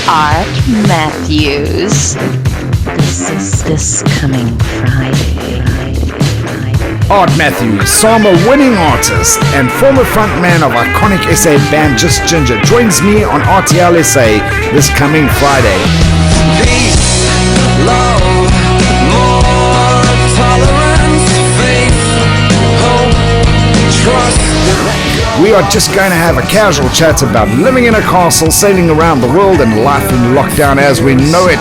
Art Matthews. This coming Friday. Art Matthews, Sama winning artist and former frontman of iconic SA band Just Ginger, joins me on RTL SA this coming Friday. Peace, love, more tolerance, faith, hope, trust. We are just going to have a casual chat about living in a castle, sailing around the world, and life in lockdown as we know it.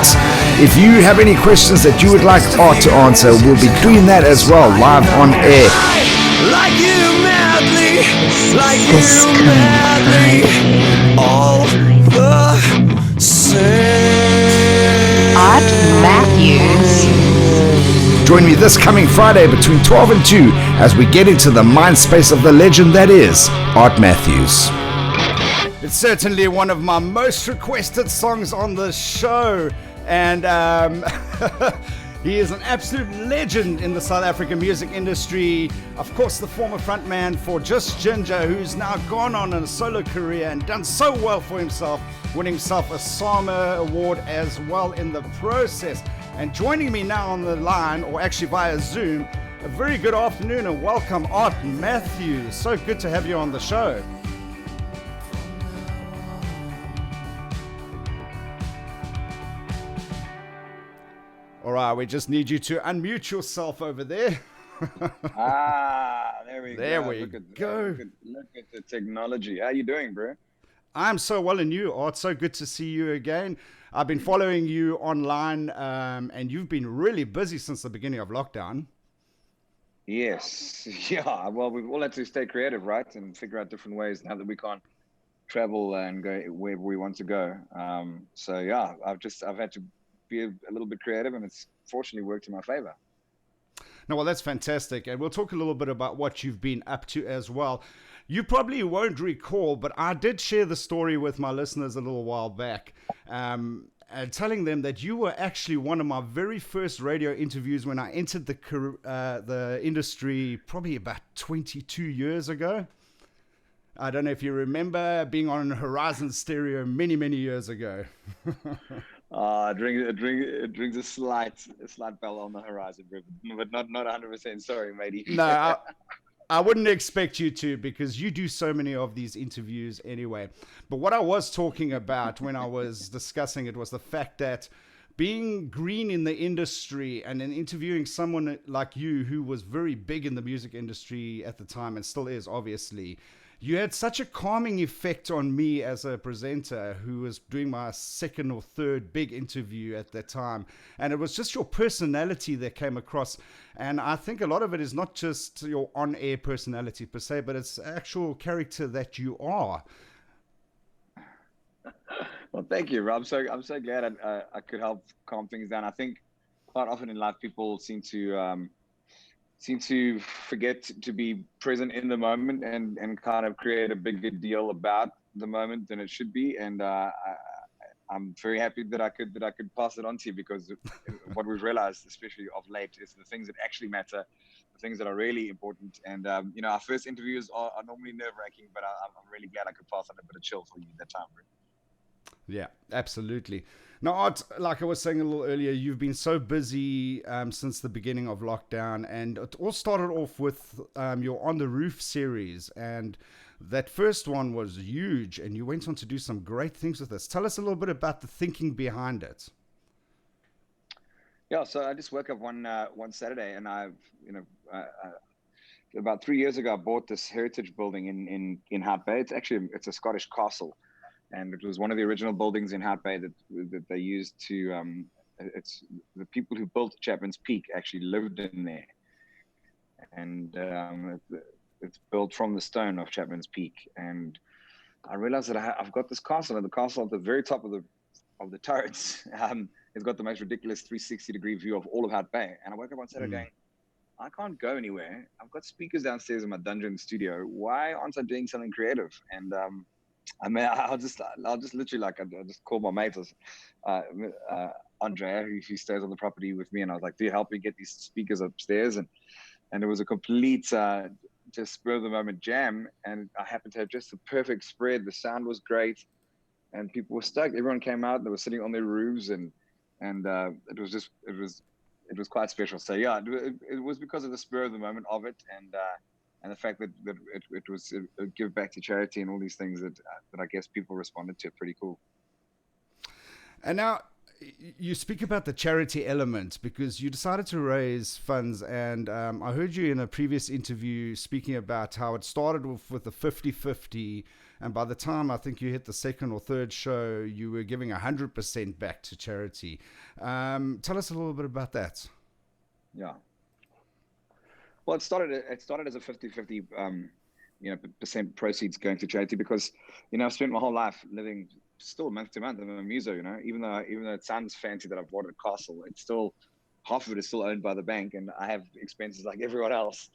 If you have any questions that you would like Art to answer, we'll be doing that as well, live on air. Like you madly, like This you coming madly, Friday. all the same. Art Matthews. Join me this coming Friday between 12 and 2 as we get into the mind space of the legend that is Art Matthews. It's certainly one of my most requested songs on the show, and he is an absolute legend in the South African music industry. Of course, the former frontman for Just Ginger, who's now gone on a solo career and done so well for himself, winning himself a SAMA award as well in the process. And joining me now on the line, or actually via Zoom, a very good afternoon and welcome, Art Matthews. So good to have you on the show. All right, we just need you to unmute yourself over there. There we There go. we go. Look at the technology. How you doing, bro? I'm so well, and you, Art. So good to see you again. I've been following you online, and you've been really busy since the beginning of lockdown. Yes. Yeah. Well, we've all had to stay creative, right, and figure out different ways now that we can't travel and go wherever we want to go. So yeah, I've had to be a little bit creative, and it's fortunately worked in my favor. No, well, that's fantastic. And we'll talk a little bit about what you've been up to as well. You probably won't recall, but I did share the story with my listeners a little while back, telling them that you were actually one of my very first radio interviews when I entered the industry probably about 22 years ago. I don't know if you remember being on Horizon Stereo many, many years ago. It rings a slight bell on the horizon, but not 100%. Sorry, matey. No, I wouldn't expect you to, because you do so many of these interviews anyway. But what I was talking about when I was discussing it was the fact that being green in the industry and then interviewing someone like you who was very big in the music industry at the time and still is, obviously, you had such a calming effect on me as a presenter who was doing my second or third big interview at that time. And it was just your personality that came across. And I think a lot of it is not just your on-air personality per se, but it's actual character that you are. Well, thank you, Rob. I'm so glad I could help calm things down. I think quite often in life people seem to forget to be present in the moment and kind of create a bigger deal about the moment than it should be. And I'm very happy that I could pass it on to you, because what we've realized, especially of late, is the things that actually matter, the things that are really important. And our first interviews are normally nerve-wracking, but I'm really glad I could pass on a bit of chill for you that time, bro. Yeah, absolutely. Now, Art, like I was saying a little earlier, you've been so busy since the beginning of lockdown, and it all started off with your On the Roof series, and that first one was huge, and you went on to do some great things with this. Tell us a little bit about the thinking behind it. Yeah, so I just woke up one Saturday, and about 3 years ago, I bought this heritage building in Hout Bay. It's a Scottish castle. And it was one of the original buildings in Hout Bay that they used to. It's the people who built Chapman's Peak actually lived in there, and it's built from the stone of Chapman's Peak. And I realized that I've got this castle, and the castle at the very top of the turrets. It's got the most ridiculous 360-degree view of all of Hout Bay. And I woke up one Saturday going, I can't go anywhere. I've got speakers downstairs in my dungeon studio. Why aren't I doing something creative? And I'll just literally I just called my mate, Andrea, who stays on the property with me, and I was like, "Do you help me get these speakers upstairs?" And it was a complete just spur of the moment jam, and I happened to have just the perfect spread. The sound was great, and people were stoked. Everyone came out. They were sitting on their roofs, and it was quite special. So yeah, it was because of the spur of the moment of it, and the fact that it was a give back to charity and all these things that I guess people responded to. Pretty cool. And now you speak about the charity element because you decided to raise funds, and I heard you in a previous interview speaking about how it started with a 50-50, and by the time I think you hit the second or third show, you were giving 100% back to charity. Tell us a little bit about that. Yeah. Well, it started as a 50-50 percent proceeds going to charity because, I've spent my whole life living still month to month. I'm a muso, even though it sounds fancy that I've bought a castle, it's still half of it is still owned by the bank, and I have expenses like everyone else.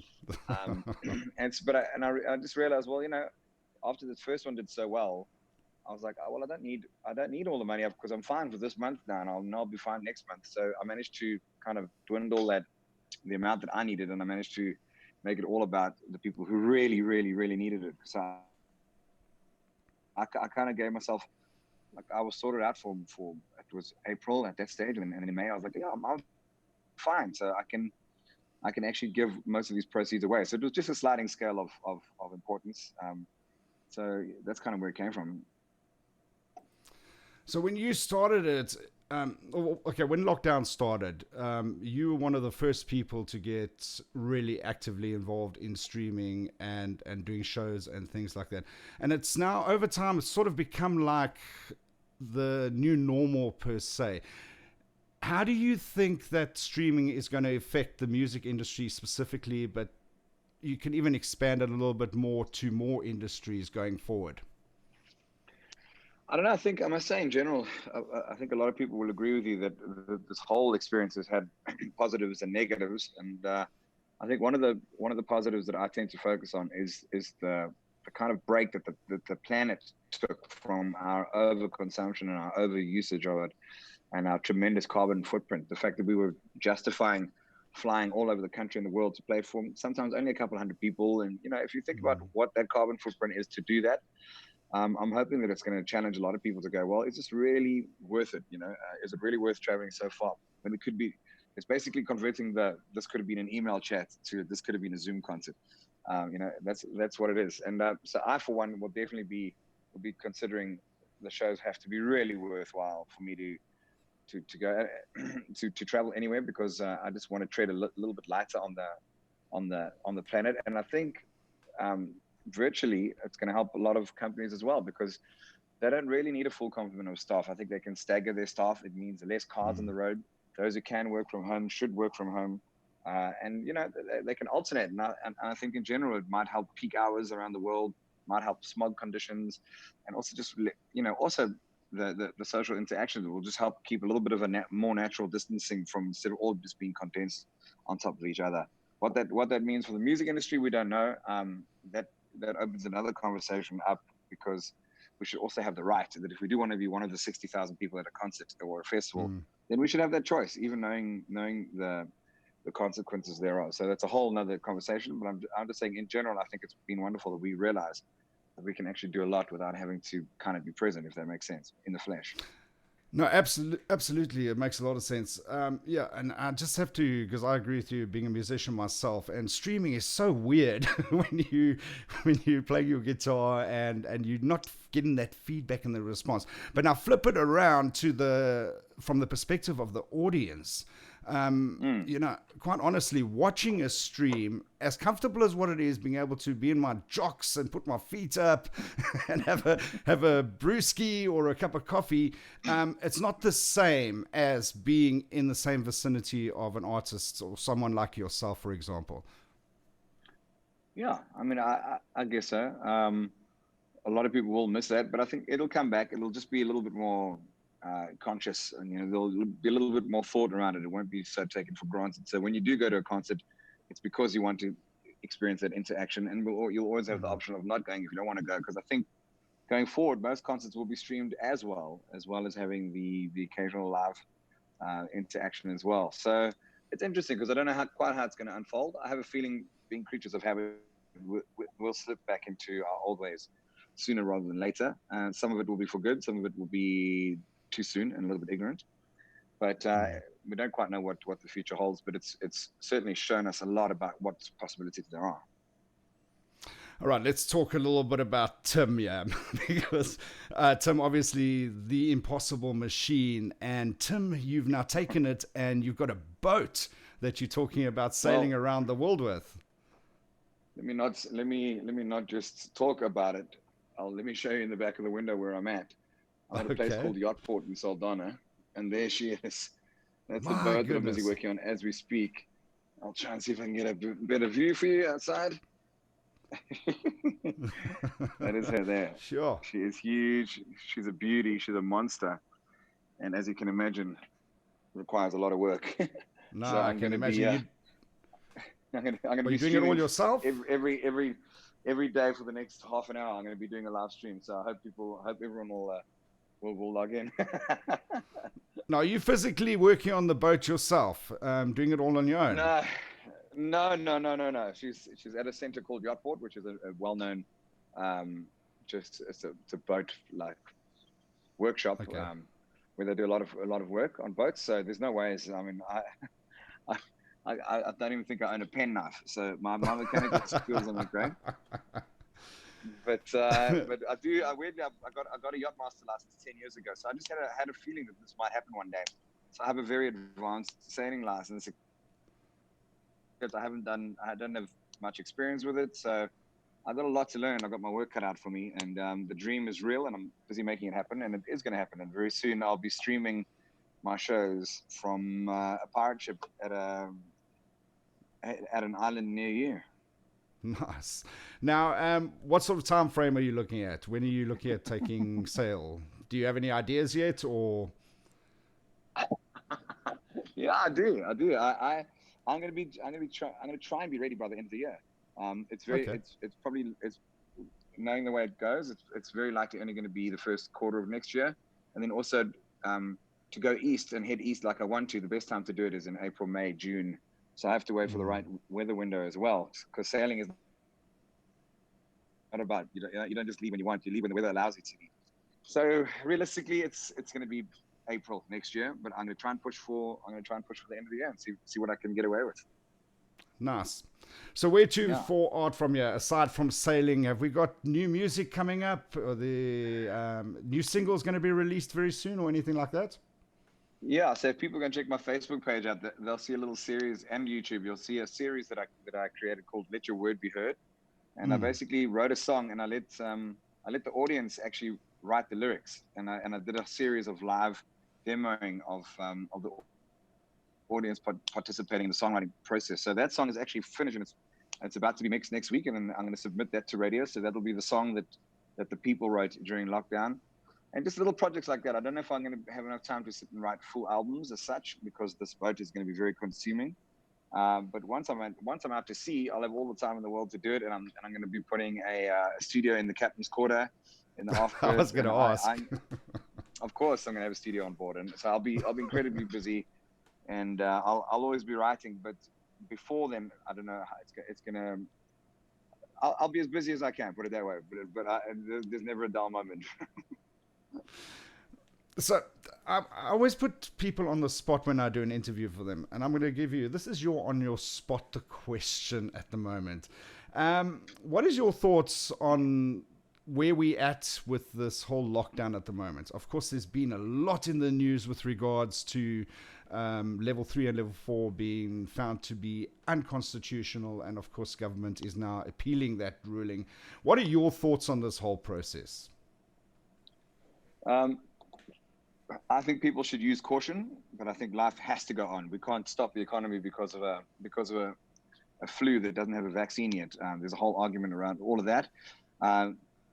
I just realized, well, after the first one did so well, I was like, oh, well, I don't need all the money because I'm fine for this month now, and I'll be fine next month. So I managed to kind of dwindle the amount that I needed, and I managed to make it all about the people who really, really, really needed it. So I kind of gave myself, like, I was sorted out for it was April at that stage, and in May I was like, yeah, I'm fine. So I can actually give most of these proceeds away. So it was just a sliding scale of importance. So that's kind of where it came from. So when you started it, when lockdown started, you were one of the first people to get really actively involved in streaming and doing shows and things like that. And it's now, over time, it's sort of become like the new normal per se. How do you think that streaming is going to affect the music industry specifically, but you can even expand it a little bit more to more industries going forward? I don't know. I must say in general, I think a lot of people will agree with you that this whole experience has had positives and negatives. And I think one of the positives that I tend to focus on is the kind of break that the planet took from our overconsumption and our overusage of it, and our tremendous carbon footprint. The fact that we were justifying flying all over the country and the world to play for sometimes only a couple hundred people. And if you think about what that carbon footprint is to do that. I'm hoping that it's going to challenge a lot of people to go, well, is this really worth it? Is it really worth traveling so far? When it could be, it's basically converting this could have been an email chat to this could have been a Zoom concert. That's what it is. And so I, for one, will definitely will be considering the shows have to be really worthwhile for me to go to travel anywhere, because I just want to tread a little bit lighter on the planet. And I think virtually it's going to help a lot of companies as well, because they don't really need a full complement of staff. I think they can stagger their staff. It means less cars on the road. Those who can work from home should work from home, and they can alternate. And I think in general it might help peak hours around the world, might help smog conditions, and also just also the social interactions will just help keep a little bit of a more natural distancing from, instead of all just being condensed on top of each other. What that means for the music industry, we don't know. That opens another conversation up, because we should also have the right that if we do want to be one of the 60,000 people at a concert or a festival, then we should have that choice, even knowing the consequences thereof. So that's a whole nother conversation. But I'm just saying, in general, I think it's been wonderful that we realize that we can actually do a lot without having to kind of be present, if that makes sense, in the flesh. No, absolutely. It makes a lot of sense. Yeah, and I just have to, because I agree with you, being a musician myself, and streaming is so weird when you play your guitar and you're not getting that feedback and the response. But now flip it around from the perspective of the audience. Quite honestly, watching a stream, as comfortable as what it is, being able to be in my jocks and put my feet up and have a brewski or a cup of coffee, it's not the same as being in the same vicinity of an artist or someone like yourself, for example. Yeah, I mean, I guess so. A lot of people will miss that, but I think it'll come back. It'll just be a little bit more conscious, and there'll be a little bit more thought around it. It won't be so taken for granted. So when you do go to a concert, it's because you want to experience that interaction, and you'll always have the option of not going if you don't want to go, because I think going forward most concerts will be streamed as well as having the occasional live interaction as well. So it's interesting, because I don't know quite how it's going to unfold. I have a feeling, being creatures of habit, we'll slip back into our old ways sooner rather than later. And some of it will be for good, some of it will be too soon and a little bit ignorant. But we don't quite know what the future holds. But it's certainly shown us a lot about what possibilities there are. All right, let's talk a little bit about Tim, yeah, because Tim, obviously the impossible machine, and Tim, you've now taken it and you've got a boat that you're talking about sailing around the world with. Let me not just talk about it. Let me show you in the back of the window where I'm at. I'm at a place called Yachtport in Saldanha, and there she is. That's the boat that I'm busy working on as we speak. I'll try and see if I can get a better view for you outside. That is her there. Sure. She is huge. She's a beauty. She's a monster. And as you can imagine, it requires a lot of work. No, so I can imagine. I'm going to Are be you doing it all yourself? Every day for the next half an hour. I'm going to be doing a live stream. So I hope everyone will log in. Now, are you physically working on the boat yourself, doing it all on your own? No. She's at a center called Yachtport, which is a well-known, it's a boat like workshop where they do a lot of work on boats. So there's no ways. I mean, I don't even think I own a penknife. So my mechanical skills are not great. But I do. I got a yachtmaster license 10 years ago. So I just had a feeling that this might happen one day. So I have a very advanced sailing license. Because I don't have much experience with it, so I've got a lot to learn. I've got my work cut out for me, and the dream is real, and I'm busy making it happen, and it is going to happen. And very soon I'll be streaming my shows from a pirate ship at an island near you. Nice. Now, what sort of time frame are you looking at? When are you looking at taking sail? Do you have any ideas yet, or? Yeah, I do. I'm gonna try and be ready by the end of the year. It's probably knowing the way it goes. It's very likely only going to be the first quarter of next year, and then also to go east and head east like I want to. The best time to do it is in April, May, June. So I have to wait for the right weather window as well, because sailing is not about you don't just leave when you want. You leave when the weather allows you to leave. So realistically, it's going to be April next year, but I'm going to try and push for the end of the year and see what I can get away with. Nice. So where to for art from here? Aside from sailing, have we got new music coming up? Or the new singles going to be released very soon, or anything like that? Yeah. So if people are going to check my Facebook page out, they'll see a little series, and YouTube. You'll see a series that I created called "Let Your Word Be Heard," and I basically wrote a song, and I let the audience actually write the lyrics, and I did a series of live demoing of the audience participating in the songwriting process. So that song is actually finished, and it's about to be mixed next week, and then I'm going to submit that to radio. So that'll be the song that the people wrote during lockdown, and just little projects like that. I don't know if I'm going to have enough time to sit and write full albums as such, because this boat is going to be very consuming. But once I'm out to sea, I'll have all the time in the world to do it, and I'm going to be putting a studio in the captain's quarter in the off. I was going to ask. Of course, I'm going to have a studio on board, and so I'll be incredibly busy, and I'll always be writing. But before then, I don't know how it's gonna. I'll be as busy as I can, put it that way. But there's never a dull moment. So I always put people on the spot when I do an interview for them, and I'm going to give you, this is your on your spot question at the moment. What is your thoughts on where we at with this whole lockdown at the moment? Of course, there's been a lot in the news with regards to level 3 and level 4 being found to be unconstitutional, and of course government is now appealing that ruling. What are your thoughts on this whole process? I think people should use caution, but I think life has to go on. We can't stop the economy because of a flu that doesn't have a vaccine yet. There's a whole argument around all of that.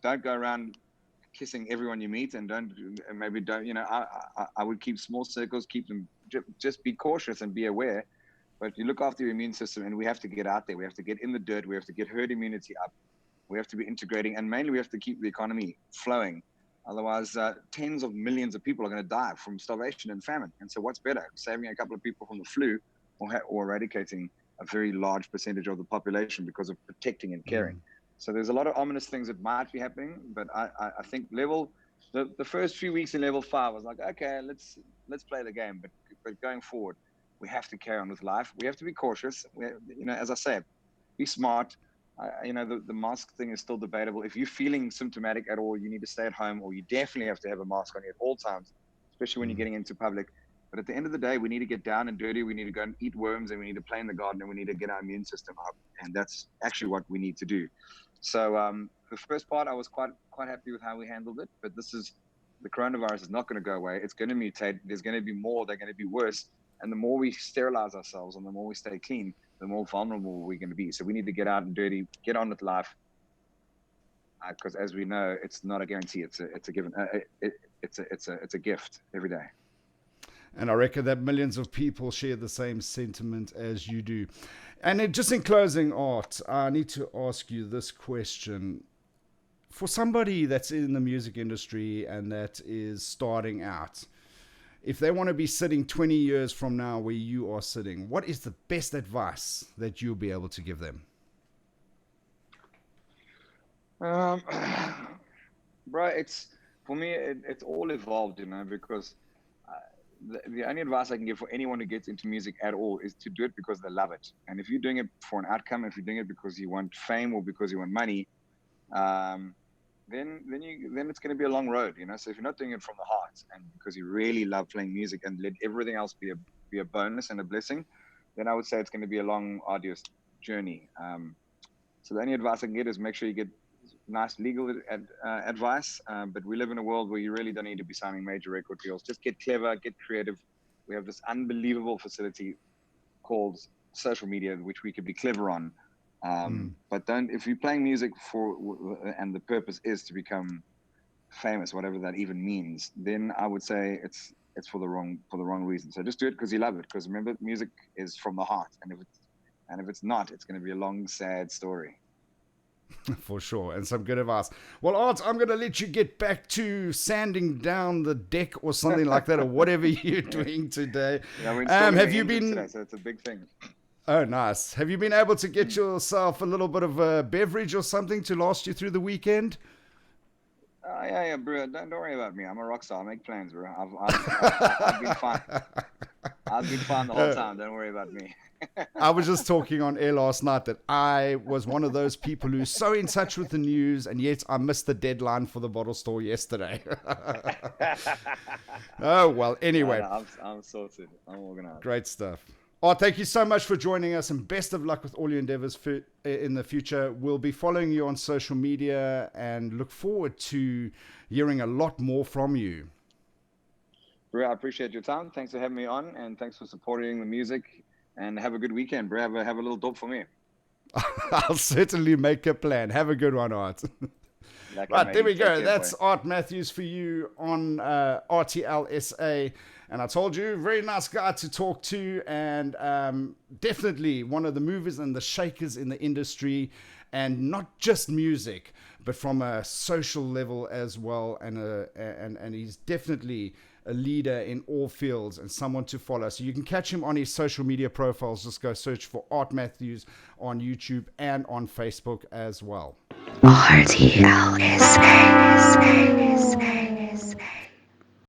Don't go around kissing everyone you meet, and maybe don't. I would keep small circles, keep them. Just be cautious and be aware. But you look after your immune system, and we have to get out there. We have to get in the dirt. We have to get herd immunity up. We have to be integrating, and mainly we have to keep the economy flowing. Otherwise, tens of millions of people are going to die from starvation and famine. And so what's better, saving a couple of people from the flu or eradicating a very large percentage of the population because of protecting and caring? So there's a lot of ominous things that might be happening, but I think the first few weeks in level 5 was like, okay, let's play the game. But going forward, we have to carry on with life. We have to be cautious. As I said, be smart. The mask thing is still debatable. If you're feeling symptomatic at all, you need to stay at home, or you definitely have to have a mask on you at all times, especially when you're getting into public. But at the end of the day, we need to get down and dirty. We need to go and eat worms, and we need to play in the garden, and we need to get our immune system up. And that's actually what we need to do. So the first part, I was quite happy with how we handled it. But the coronavirus is not going to go away. It's going to mutate. There's going to be more. They're going to be worse. And the more we sterilize ourselves and the more we stay clean, the more vulnerable we're going to be. So we need to get out and dirty, get on with life. Because as we know, it's not a guarantee. It's a given. It's a gift every day. And I reckon that millions of people share the same sentiment as you do. And just in closing, Art, I need to ask you this question. For somebody that's in the music industry and that is starting out, if they want to be sitting 20 years from now where you are sitting, what is the best advice that you'll be able to give them? Bro, it's all evolved, because the only advice I can give for anyone who gets into music at all is to do it because they love it. And if you're doing it for an outcome, if you're doing it because you want fame or because you want money, then it's going to be a long road, So if you're not doing it from the heart and because you really love playing music and let everything else be a bonus and a blessing, then I would say it's going to be a long, arduous journey. So the only advice I can get is make sure you get nice legal advice. But we live in a world where you really don't need to be signing major record deals. Just get clever, get creative. We have this unbelievable facility called social media, which we could be clever on. But if you're playing music and the purpose is to become famous, whatever that even means, then I would say it's for the wrong reason. So just do it because you love it. Because remember, music is from the heart, and if it's not, it's going to be a long, sad story. For sure, and some good advice. Well, Art, I'm going to let you get back to sanding down the deck or something like that, or whatever you're doing today. Yeah, have you been today, so it's a big thing. Oh, nice. Have you been able to get yourself a little bit of a beverage or something to last you through the weekend? Yeah, bro. Don't worry about me. I'm a rock star. I make plans, bro. I've been fine. I've been fine the whole time. Don't worry about me. I was just talking on air last night that I was one of those people who's so in touch with the news, and yet I missed the deadline for the bottle store yesterday. Oh, well, anyway. No, I'm sorted. I'm organized. Great stuff. Oh, thank you so much for joining us, and best of luck with all your endeavors in the future. We'll be following you on social media and look forward to hearing a lot more from you. Bro, I appreciate your time. Thanks for having me on, and thanks for supporting the music. And have a good weekend, bro. Have a little dope for me. I'll certainly make a plan. Have a good one, Art. Right, there we go. That's Art Matthews for you on RTL SA. And I told you, very nice guy to talk to, and definitely one of the movers and the shakers in the industry, and not just music, but from a social level as well. And he's definitely a leader in all fields and someone to follow. So you can catch him on his social media profiles. Just go search for Art Matthews on YouTube and on Facebook as well. RTL SA.